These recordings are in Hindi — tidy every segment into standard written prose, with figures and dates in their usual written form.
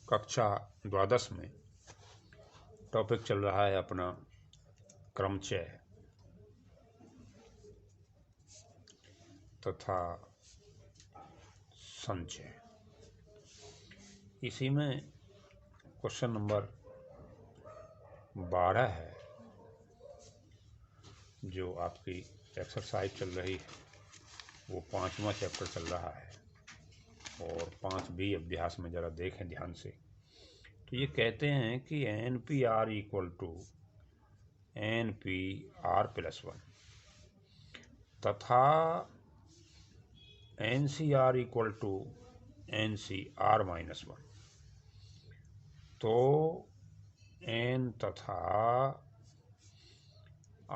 कक्षा द्वादश में टॉपिक चल रहा है अपना क्रमचय तथा संचय। इसी में क्वेश्चन नंबर 12 है जो आपकी एक्सरसाइज चल रही है, वो 5वां चैप्टर चल रहा है और 5B अभ्यास में ज़रा देखें ध्यान से। तो ये कहते हैं कि NPR इक्वल टू NPR+1 तथा NCR इक्वल टू NCR-1। तो N तथा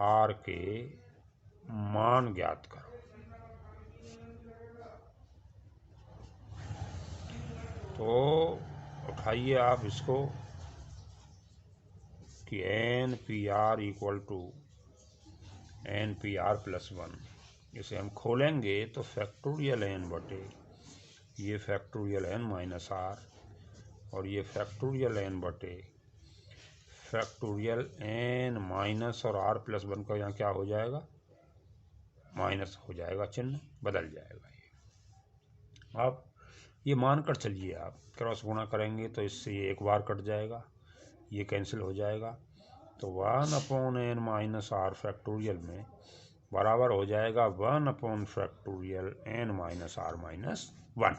R के मान ज्ञात करो। तो उठाइए आप इसको कि NPR इक्वल टू NPR+1, इसे हम खोलेंगे तो फैक्टोरियल n बटे ये फैक्टोरियल n माइनस r और ये फैक्टोरियल n बटे फैक्टोरियल n माइनस और r+1 का यहाँ क्या हो जाएगा, माइनस हो जाएगा, चिन्ह बदल जाएगा। ये अब ये मानकर चलिए, आप क्रॉस गुणा करेंगे तो इससे ये एक बार कट जाएगा, ये कैंसिल हो जाएगा। तो 1/n माइनस r फैक्टोरियल में बराबर हो जाएगा 1 factorial n minus r minus 1।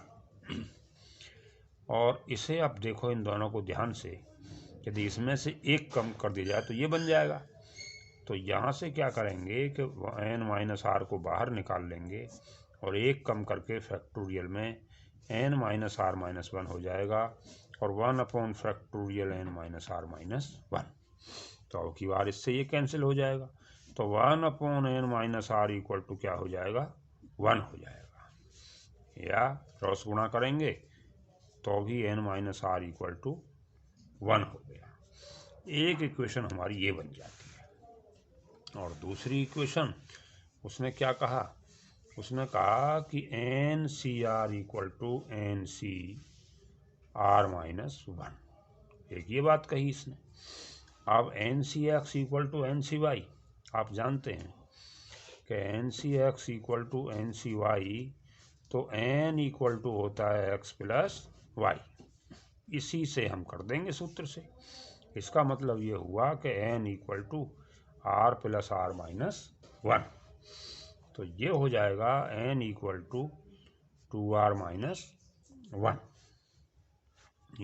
और इसे आप देखो इन दोनों को ध्यान से, यदि इसमें से एक कम कर दिया जाए तो ये बन जाएगा। तो यहाँ से क्या करेंगे कि n माइनस r को बाहर निकाल लेंगे और एक कम करके फैक्टोरियल में n माइनस r माइनस 1 हो जाएगा और 1 factorial n minus r minus 1। तो अब की बार इससे ये कैंसिल हो जाएगा। तो 1/n minus r equal to क्या हो जाएगा, 1 हो जाएगा। या क्रॉस गुणा करेंगे तो भी n minus r equal to 1 हो गया। एक इक्वेशन हमारी ये बन जाती है। और दूसरी इक्वेशन उसने क्या कहा, उसने कहा कि NCR इक्वल टू NCR-1। एक ये बात कही इसने। अब NCX इक्वल टू NCY, आप जानते हैं कि NCX इक्वल टू NCY तो N इक्वल टू होता है x प्लस y। इसी से हम कर देंगे सूत्र से। इसका मतलब ये हुआ कि N equal to R plus R minus 1। तो ये हो जाएगा N equal to 2R minus 1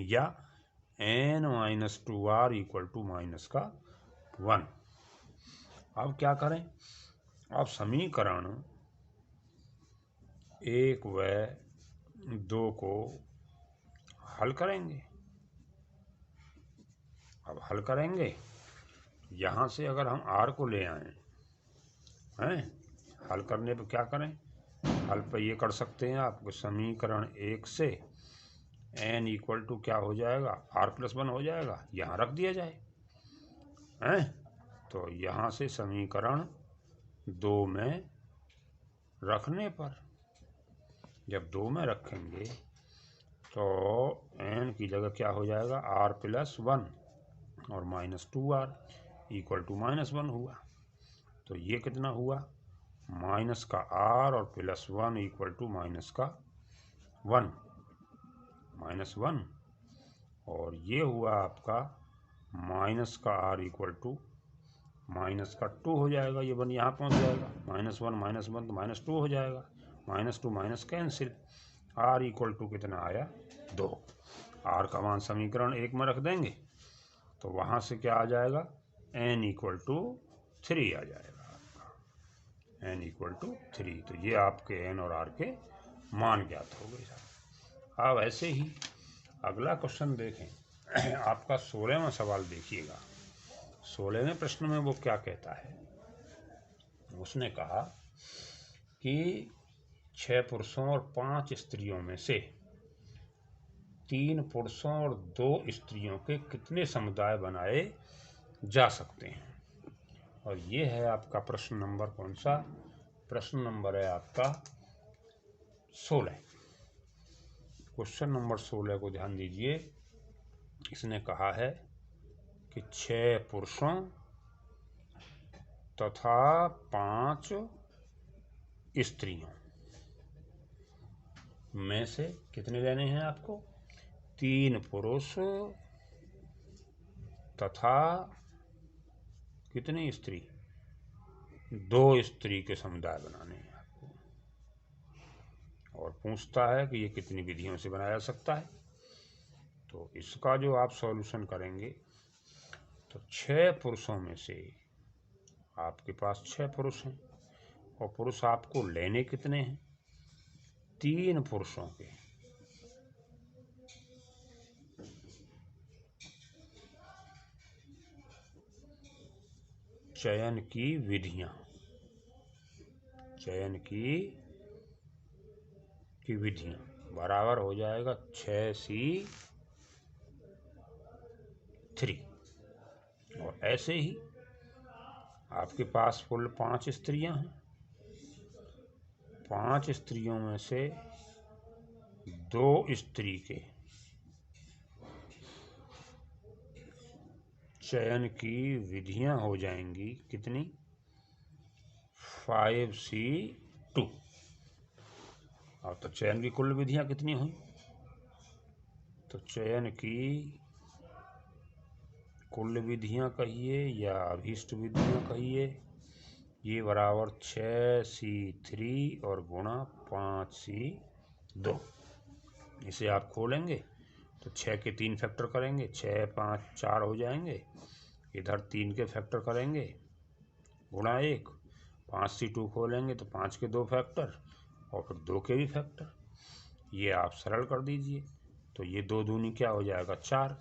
या N minus 2R equal to minus का 1। अब क्या करें, अब समीकरण 1 व 2 को हल करेंगे। अब हल करेंगे, यहाँ से अगर हम R को ले आए हैं, हल करने पर क्या करें, हल पर ये कर सकते हैं आप, समीकरण 1 से n इक्वल टू क्या हो जाएगा, R+1 हो जाएगा, यहाँ रख दिया जाए हैं। तो यहाँ से समीकरण 2 में रखने पर, जब 2 में रखेंगे तो n की जगह क्या हो जाएगा, R+1 और minus 2R equal to minus 1 हुआ। तो ये कितना हुआ, माइनस का R और प्लस 1 इक्वल टू माइनस का 1, माइनस 1। और ये हुआ आपका माइनस का R इक्वल टू माइनस का 2 हो जाएगा। ये बन यहाँ पहुँच जाएगा, -1 तो -2 हो जाएगा, -2 minus cancel, R equal to कितना आया, 2। R का मान समीकरण 1 में रख देंगे तो वहाँ से क्या आ जाएगा, n इक्वल टू 3 आ जाएगा आपका, n इक्वल टू 3। तो ये आपके n और r के मान ज्ञात हो गए साहब। अब ऐसे ही अगला क्वेश्चन देखें, आपका 16वां सवाल देखिएगा। 16वें प्रश्न में वो क्या कहता है, उसने कहा कि 6 पुरुषों और 5 स्त्रियों में से 3 पुरुषों और 2 स्त्रियों के कितने समुदाय बनाए जा सकते हैं। और ये है आपका प्रश्न नंबर कौन सा, प्रश्न नंबर है आपका 16। क्वेश्चन नंबर 16 को ध्यान दीजिए। इसने कहा है कि 6 पुरुषों तथा 5 स्त्रियों में से कितने लेने हैं आपको? 3 पुरुष तथा कितनी स्त्री? 2 स्त्री के समुदाय बनाने हैं आपको। और पूछता है कि ये कितनी विधियों से बनाया जा सकता है। तो इसका जो आप सॉल्यूशन करेंगे तो 6 पुरुषों में से आपके पास 6 पुरुष हैं और पुरुष आपको लेने कितने हैं? 3 पुरुषों के। चयन की विधियां बराबर हो जाएगा 6C3। और ऐसे ही आपके पास कुल 5 स्त्रियां हैं। 5 स्त्रियों में से 2 स्त्री के चयन की विधियां हो जाएंगी कितनी? 5C2। और तो चयन की कुल विधियां कितनी हुई? तो चयन की कुल विधियां कहिए या अभीष्ट विधियां कहिए, ये बराबर 6C3 और गुणा 5C2। इसे आप खोलेंगे तो 6 के 3 फैक्टर करेंगे, 6 5 4 हो जाएंगे। इधर 3 के फैक्टर करेंगे गुणा 1। 5C2 खोलेंगे तो 5 के 2 फैक्टर और फिर 2 के भी फैक्टर। ये आप सरल कर दीजिए तो ये 2 दूनी क्या हो जाएगा? 4।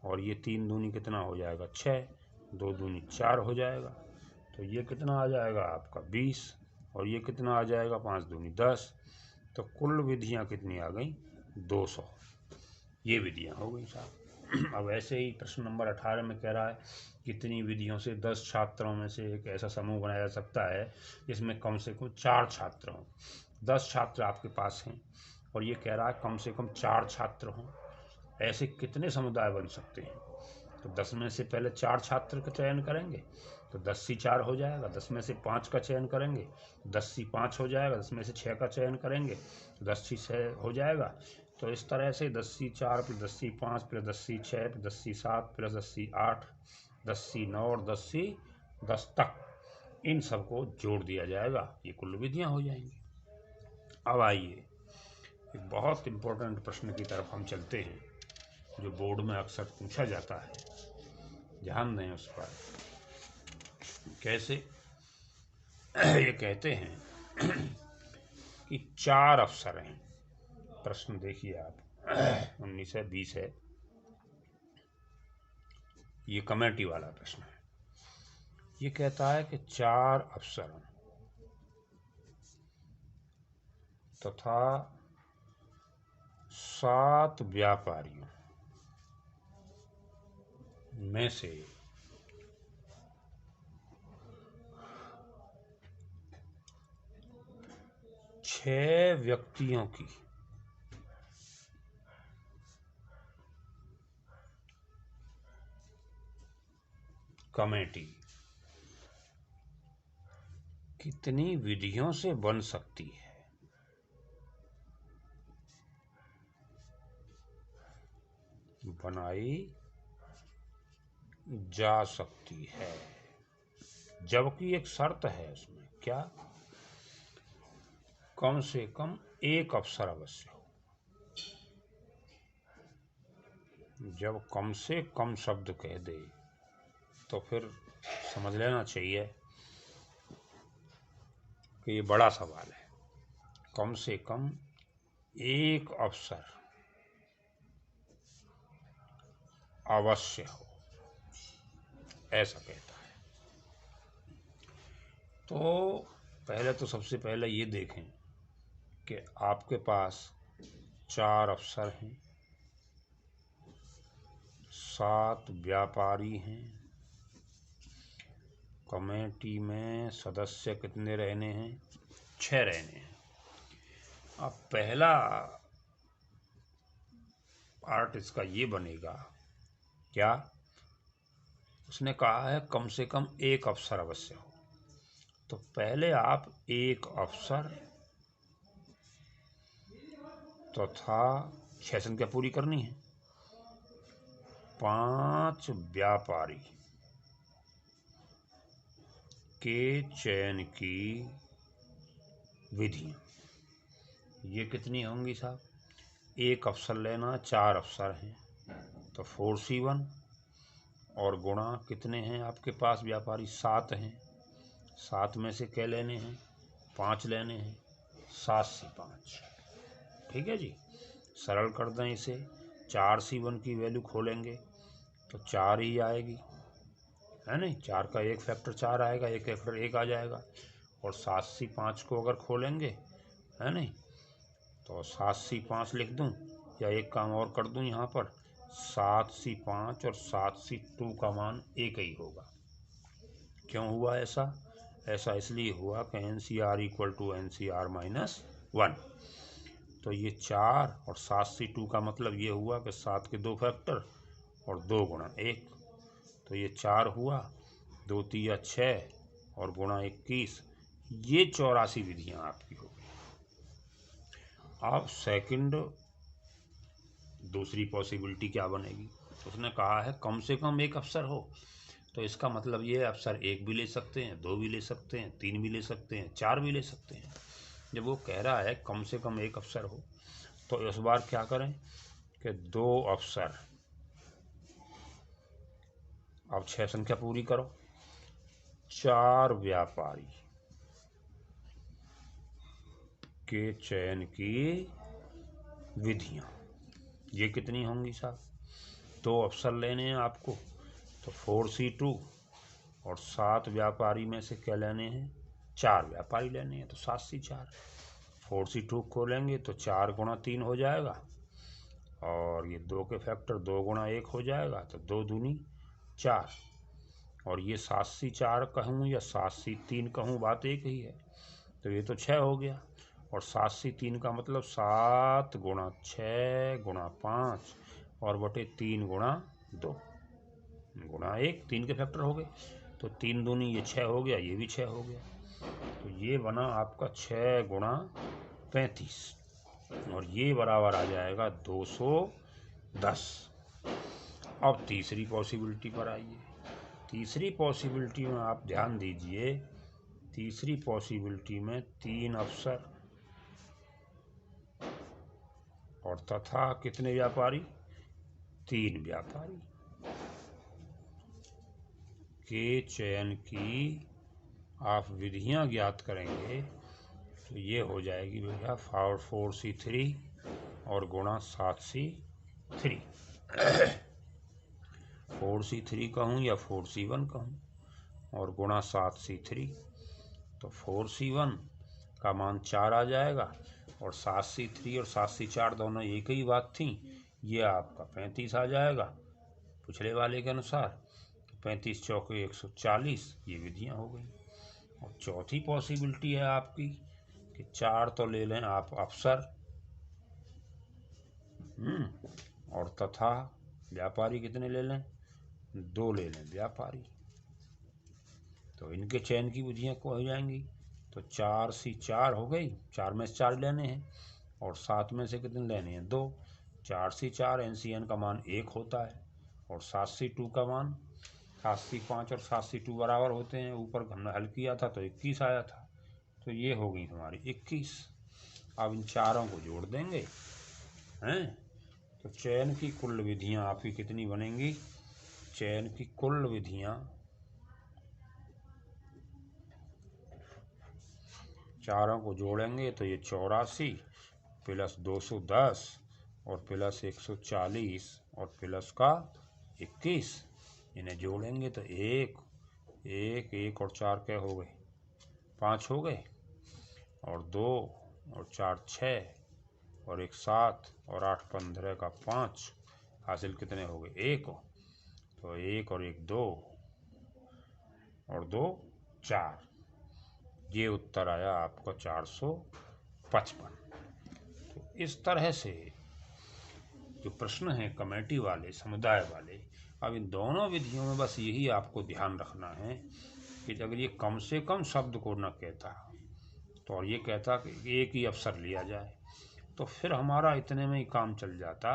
और ये 3 दूनी कितना हो जाएगा? 6। 2 दूनी 4 हो जाएगा। तो ये कितना आ जाएगा आपका? 20। और ये कितना आ जाएगा? 5 दूनी 10। तो कुल विधियां कितनी आ गई? 200। ये विधियां हो गई साहब। अब ऐसे ही प्रश्न नंबर 18 में कह रहा है कितनी विधियों से 10 छात्रों में से एक ऐसा समूह बनाया जा सकता है जिसमें कम से कम 4 छात्र हों। 10 छात्र आपके पास हैं और ये कह रहा है कम से कम 4 छात्र हों। ऐसे कितने समुदाय बन सकते हैं? तो 10 में से पहले 4 छात्र का चयन करेंगे तो 10C4 हो जाएगा। 10 में से 5 का चयन करेंगे 10C5 हो जाएगा। 10 में से 6 का चयन करेंगे 10C6 हो जाएगा। तो इस तरह से 10C4 plus 10C5 plus 10C6 plus 10C7 plus 10C8 10C9 और 10C10 तक इन सबको जोड़ दिया जाएगा। ये कुल विधियां हो जाएंगी। अब आइए एक बहुत इम्पोर्टेंट प्रश्न की तरफ हम चलते हैं जो बोर्ड में अक्सर पूछा जाता है। ध्यान दें उस पर। कैसे? ये कहते हैं कि 4 अफसर हैं। प्रश्न देखिए आप 19 है 20 है। ये कमेटी वाला प्रश्न है। ये कहता है कि 4 अफसर तथा 7 व्यापारियों में से 6 व्यक्तियों की कमेटी कितनी विधियों से बन सकती है? बनाई जा सकती है, जबकि एक शर्त है उसमें। क्या? कम से कम एक अफसर अवश्य हो। जब कम से कम शब्द कह दे तो फिर समझ लेना चाहिए कि ये बड़ा सवाल है। कम से कम एक अफसर अवश्य हो, ऐसा कहता है। तो पहले तो सबसे पहले ये देखें कि आपके पास 4 अफसर हैं, 7 व्यापारी हैं, कमेटी में सदस्य कितने रहने हैं? 6 रहने हैं। अब पहला पार्ट इसका ये बनेगा क्या? उसने कहा है कम से कम एक अवसर अवश्य हो। तो पहले आप एक अवसर तथा 6 संख्या पूरी करनी है, 5 व्यापारी के चयन की विधियां, ये कितनी होंगी साहब? एक अवसर लेना, 4 अवसर हैं तो 4C1 और गुणा कितने हैं आपके पास व्यापारी? 7 हैं। 7 में से क्या लेने हैं? 5 लेने हैं, 7C5। ठीक है जी। सरल कर दें इसे, 4C1 की वैल्यू खोलेंगे तो 4 ही आएगी, है नहीं? 4 का एक फैक्टर 4 आएगा, एक फैक्टर 1 आ जाएगा। और 7C5 को अगर खोलेंगे, है नहीं, तो 7C5 लिख दूं या एक काम और कर दूं, यहाँ पर 7C5 और 7C2 का मान एक ही होगा। क्यों हुआ ऐसा? ऐसा इसलिए हुआ कि NCR equal to NCR minus 1। तो ये 4 और 7C2 का मतलब ये हुआ कि 7 के 2 फैक्टर और 2 गुणा 1, तो ये 4 हुआ, 2 तिया 6 और गुणा 21, ये 84 विधियां आपकी होगी। अब सेकंड दूसरी पॉसिबिलिटी क्या बनेगी? उसने कहा है कम से कम एक अवसर हो, तो इसका मतलब ये अवसर 1 भी ले सकते हैं, 2 भी ले सकते हैं, 3 भी ले सकते हैं, 4 भी ले सकते हैं। जब वो कह रहा है कम से कम एक अवसर हो, तो इस बार क्या करें कि 2 अवसर, अब 6 संख्या पूरी करो, 4 व्यापारी के चयन की विधियां, ये कितनी होंगी साहब? 2 अवसर लेने हैं आपको तो 4C2 और 7 व्यापारी में से क्या लेने हैं? 4 व्यापारी लेने हैं तो 7C4। 4C2 खोलेंगे तो 4 गुणा 3 हो जाएगा और ये 2 के फैक्टर 2 गुणा 1 हो जाएगा, तो 2 दूनी 4 और ये 7C4 कहूँ या 7C3 कहूँ, बात एक ही है। तो ये तो 6 हो गया और 7C3 का मतलब 7 गुणा 6 गुणा 5 और बटे 3 गुणा 2 गुणा 1, 3 के फैक्टर हो गए, तो 3 दूनी ये 6 हो गया, ये भी 6 हो गया, तो ये बना आपका 6 गुणा 35 और ये बराबर आ जाएगा 210। अब तीसरी पॉसिबिलिटी पर आइए। तीसरी पॉसिबिलिटी में आप ध्यान दीजिए, तीसरी पॉसिबिलिटी में 3 अवसर और तथा कितने व्यापारी? 3 व्यापारी के चयन की आप विधियां ज्ञात करेंगे तो ये हो जाएगी भैया 4C3 और गुणा 7C3। 4C3 कहूँ या 4C1 कहूँ और गुणा 7C3, तो 4C1 का मान 4 आ जाएगा और 7C3 और 7C4 दोनों एक ही बात थी, ये आपका 35 आ जाएगा पिछले वाले के अनुसार। तो 35 चौके 140, ये विधियां हो गई। और चौथी पॉसिबिलिटी है आपकी कि 4 तो ले लें आप अवसर और तथा व्यापारी कितने ले लें? 2 ले लें व्यापारी, तो इनके चयन की विधियां को हो जाएंगी। तो 4C4 हो गई, 4 में से 4 लेने हैं और 7 में से कितने लेने हैं? 2। 4C4 NCN का मान 1 होता है और 7C2 का मान, 7C5 और 7C2 बराबर होते हैं, ऊपर हमने हल किया था तो 21 आया था, तो ये हो गई हमारी 21। अब इन चारों को जोड़ देंगे हैं, तो चयन की कुल विधियां आपकी कितनी बनेंगी? चयन की कुल विधियां, चारों को जोड़ेंगे तो ये 84 प्लस 210 और प्लस 140 और प्लस का 21, इन्हें जोड़ेंगे तो 1 और 4 क्या हो गए? 5 हो गए और 2 और 4 6 और 1 7 और 8 15 का 5, हासिल कितने हो गए? 1। तो 1 और 1 2 और 2 4, ये उत्तर आया आपका 455। तो इस तरह से जो प्रश्न हैं कमेटी वाले, समुदाय वाले, अब इन दोनों विधियों में बस यही आपको ध्यान रखना है कि अगर ये कम से कम शब्द को न कहता तो और ये कहता कि एक ही अवसर लिया जाए, तो फिर हमारा इतने में ही काम चल जाता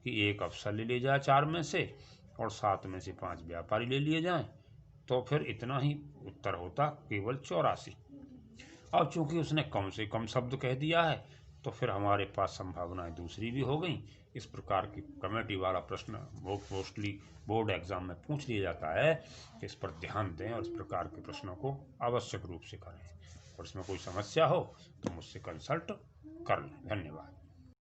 कि एक अवसर ले लिया जाए 4 में से और 7 में से 5 व्यापारी ले लिए जाएं, तो फिर इतना ही उत्तर होता, केवल 84। अब चूंकि उसने कम से कम शब्द कह दिया है तो फिर हमारे पास संभावनाएं दूसरी भी हो गई। इस प्रकार की कमेटी वाला प्रश्न बहुत मोस्टली बोर्ड एग्जाम में पूछ लिया जाता है कि इस पर ध्यान दें और इस प्रकार के प्रश्नों को आवश्यक रूप से करें। और इसमें कोई समस्या हो तो मुझसे कंसल्ट कर लें। धन्यवाद।